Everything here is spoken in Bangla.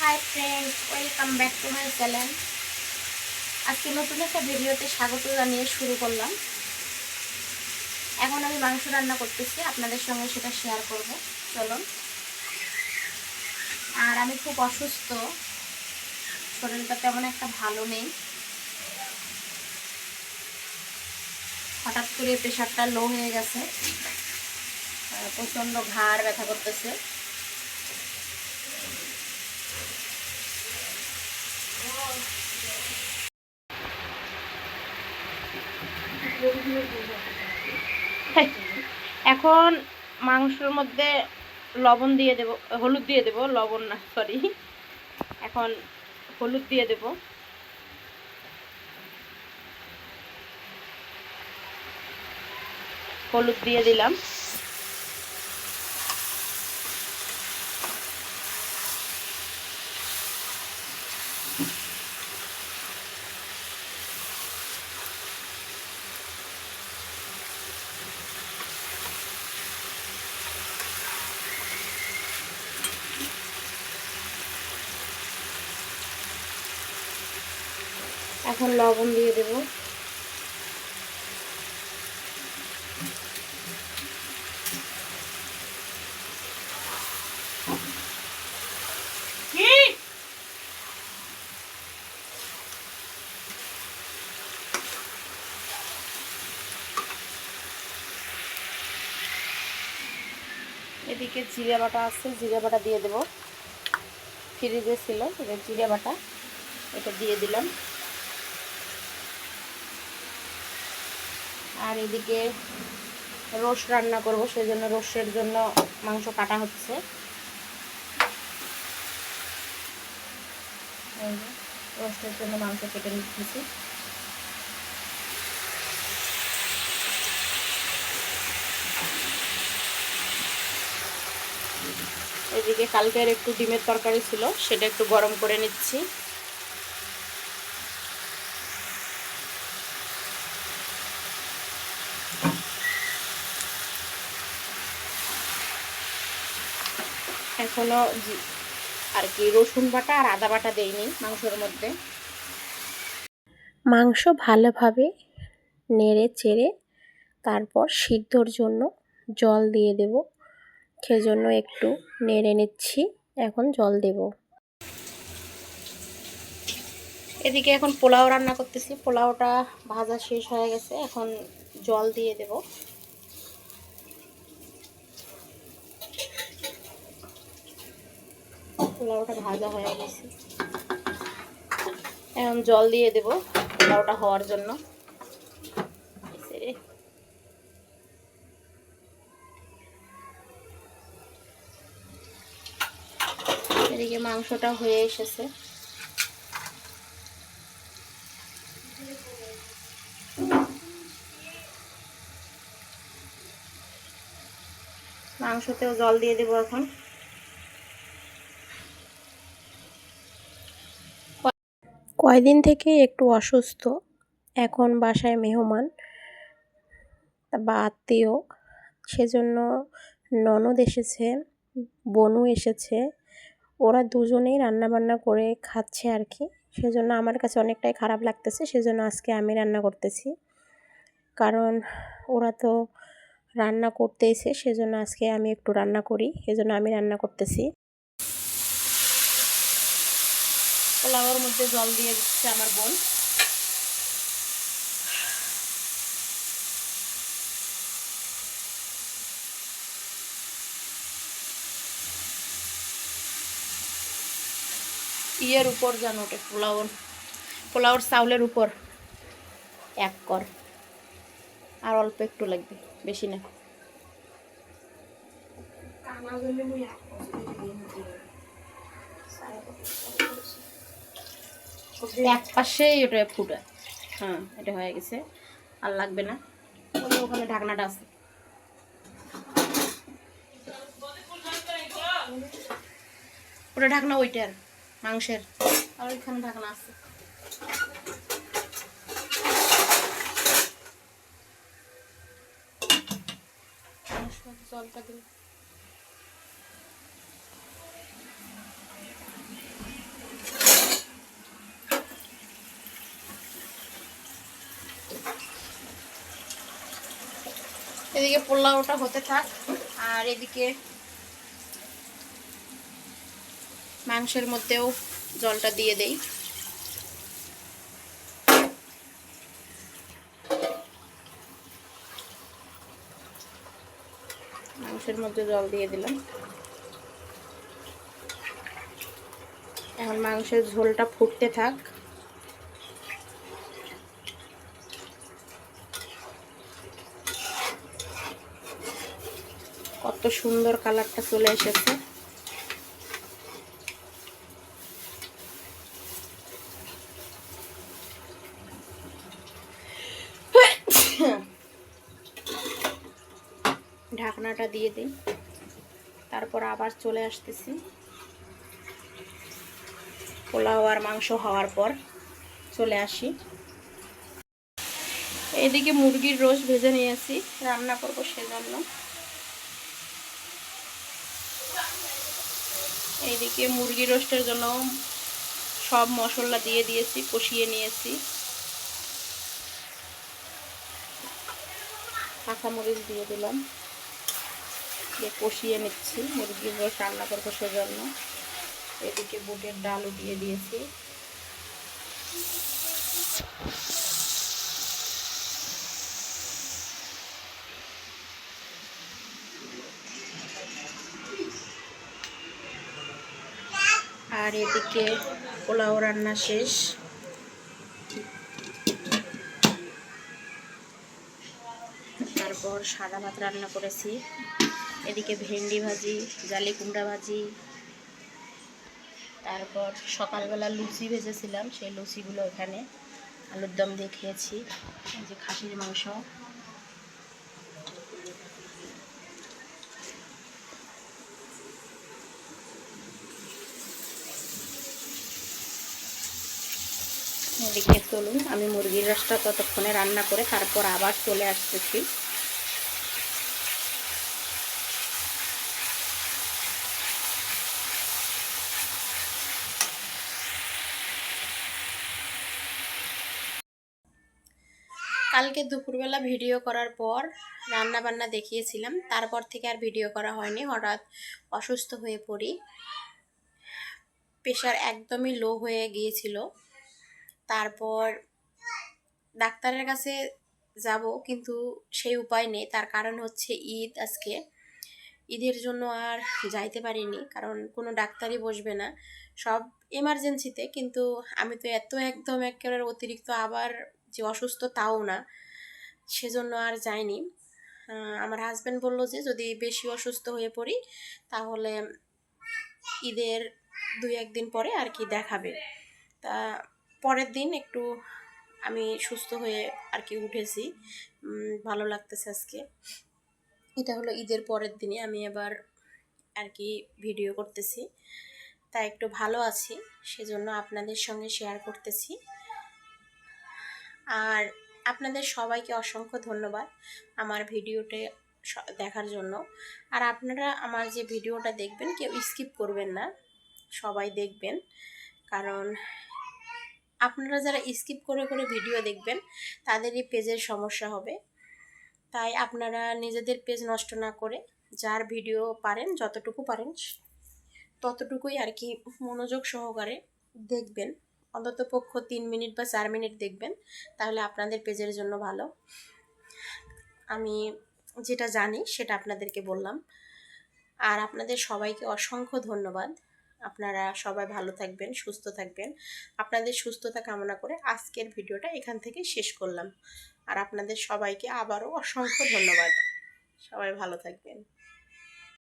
Hi friends, welcome back to my channel. আজকে নতুন একটা ভিডিওতে স্বাগত জানিয়ে শুরু করলাম। এখন আমি মাংস রান্না করতেছি, আপনাদের সঙ্গে সেটা শেয়ার করব। চলুন। আর আমি খুব অসুস্থ, শরীরটা তেমন একটা ভালো নেই। হঠাৎ করে প্রেশারটা লো হয়ে গেছে, প্রচণ্ড ঘাড় ব্যথা করতেছে। এখন মাংসের মধ্যে লবণ দিয়ে দেব, হলুদ দিয়ে দেব, লবণ না সরি, এখন হলুদ দিয়ে দেব। হলুদ দিয়ে দিলাম। এখন লবণ দিয়ে দেব। এদিকে জিরে বাটা আছে, জিরে বাটা দিয়ে দেব। ফ্রিজে ছিল এটা জিরে বাটা, এটা দিয়ে দিলাম। আর এদিকে রোস্ট রান্না করব, সেজন্য রোস্টের জন্য মাংস কাটা হচ্ছে। রোস্টের জন্য মাংস কেটে নিচ্ছি। এদিকে কালকের একটু ডিমের তরকারি ছিল, সেটা একটু গরম করে নিচ্ছি। এখনো আর কি রসুন বাটা আর আদা বাটা দেইনি মাংসের মধ্যে। মাংস ভালোভাবে নেড়ে চেড়ে তারপর সিদ্ধর জন্য জল দিয়ে দেব। সেজন্য একটু নেড়ে নিচ্ছি, এখন জল দেব। এদিকে এখন পোলাও রান্না করতেছি, পোলাওটা ভাজা শেষ হয়ে গেছে, এখন জল দিয়ে দেব। পোলাওটা ভাজা হয়ে গেছে, এখন জল দিয়ে দেব পোলাওটা হওয়ার জন্য। এদিকে মাংসটা হয়ে এসেছে। মাংসতেও জল দিয়ে দেব এখন। কয়দিন থেকে একটু অসুস্থ, এখন বাসায় মেহমান বা আত্মীয়, সেজন্য ননদ এসেছে, বোনও এসেছে, ওরা দুজনেই রান্নাবান্না করে খাচ্ছে আর কি। সেজন্য আমার কাছে অনেকটাই খারাপ লাগতেছে, সেজন্য আজকে আমি রান্না করতেছি। কারণ ওরা তো রান্না করতে এসে, সেজন্য আজকে আমি একটু রান্না করি, সেজন্য আমি রান্না করতেছি। পোলাওর মধ্যে জল দিয়ে দিচ্ছে আমার বোন। ইয়ের উপর যেন ওটা পোলাওর চাউলের উপর এক কর, আর অল্প একটু লাগবে, বেশি না। এক পাশেই ওটা ফুটা। হ্যাঁ, এটা হয়ে গেছে, আর লাগবে না। ওখানে ঢাকনাটা আছে, ওটা ঢাকনা ওইটার মাংসের, আর ওইখানে ঢাকনা আছে। জলটা দিন। এদিকে পোলাওটা হতে থাক, আর এদিকে মাংসের মধ্যেও জলটা দিয়ে দেই। মাংসের মধ্যে জল দিয়ে দিলাম। এখন মাংসের ঝোলটা ফুটতে থাক। কত সুন্দর কালারটা চলে এসেছে। ঢাকনাটা দিয়ে দিই, তারপর আবার চলে আসতেছি। পোলাও আর মাংস হওয়ার পর চলে আসি। এইদিকে মুরগির রোস্ট ভেজে নিয়েছি, রান্না করব সেজন্য। এইদিকে মুরগির রোস্টের জন্য সব মশলা দিয়ে দিয়েছি, কষিয়ে নিয়েছি। কাঁচামরিচ দিয়ে দিলাম, দিয়ে কষিয়ে নিচ্ছি। মুরগির রোস্ট রান্না করবো সেজন্য। এদিকে বুটের ডালও দিয়ে দিয়েছি। আর এদিকে পোলাও রান্না শেষ। তারপর সাদা ভাত রান্না করেছি। এদিকে ভেন্ডি ভাজি, জালি কুমড়া ভাজি, তারপর সকালবেলা লুচি ভেজেছিলাম, সেই লুচিগুলো এখানে আলুর দম দিয়ে খেয়েছি। এই যে খাসির মাংস, এদিকে চলুন আমি মুরগির রসটা ততক্ষণে রান্না করে তারপর আবার চলে আসতেছি। কালকে দুপুরবেলা ভিডিও করার পর রান্না বান্না দেখিয়েছিলাম, তারপর থেকে আর ভিডিও করা হয়নি। হঠাৎ অসুস্থ হয়ে পড়ি, প্রেশার একদমই লো হয়ে গিয়েছিল। তারপর ডাক্তারের কাছে যাব, কিন্তু সেই উপায় নেই। তার কারণ হচ্ছে ঈদ আজকে, ঈদের জন্য আর যাইতে পারিনি, কারণ কোনো ডাক্তারই বসবে না, সব এমার্জেন্সিতে। কিন্তু আমি তো একদম একেবারে অতিরিক্ত আবার যে অসুস্থ তাও না, সেজন্য আর যাইনি। আমার হাজব্যান্ড বলল যে যদি বেশি অসুস্থ হয়ে পড়ি তাহলে ঈদের 2-1 দিন পরে আর কি দেখাবে। তা পরের দিন একটু আমি সুস্থ হয়ে আর কি উঠেছি, ভালো লাগতেছে আজকে। এটা হলো ঈদের পরের দিনে আমি এবার আর কি ভিডিও করতেছি, তাই একটু ভালো আছি, সেজন্য আপনাদের সঙ্গে শেয়ার করতেছি। আর আপনাদের সবাইকে অসংখ্য ধন্যবাদ আমার ভিডিওতে দেখার জন্য। আর আপনারা আমার যে ভিডিওটা দেখবেন কেউ স্কিপ করবেন না, সবাই দেখবেন। কারণ আপনারা যারা স্কিপ করে ভিডিও দেখবেন তাদেরই পেজের সমস্যা হবে। তাই আপনারা নিজেদের পেজ নষ্ট না করে যার ভিডিও পারেন, যতটুকু পারেন ততটুকুই আর কি মনোযোগ সহকারে দেখবেন। অন্তত পক্ষ 3 মিনিট বা 4 মিনিট দেখবেন, তাহলে আপনাদের পেজের জন্য ভালো। আমি যেটা জানি সেটা আপনাদেরকে বললাম। আর আপনাদের সবাইকে অসংখ্য ধন্যবাদ। আপনারা সবাই ভালো থাকবেন, সুস্থ থাকবেন। আপনাদের সুস্থতা কামনা করে আজকের ভিডিওটা এখান থেকে শেষ করলাম। আর আপনাদের সবাইকে আবারও অসংখ্য ধন্যবাদ। সবাই ভালো থাকবেন।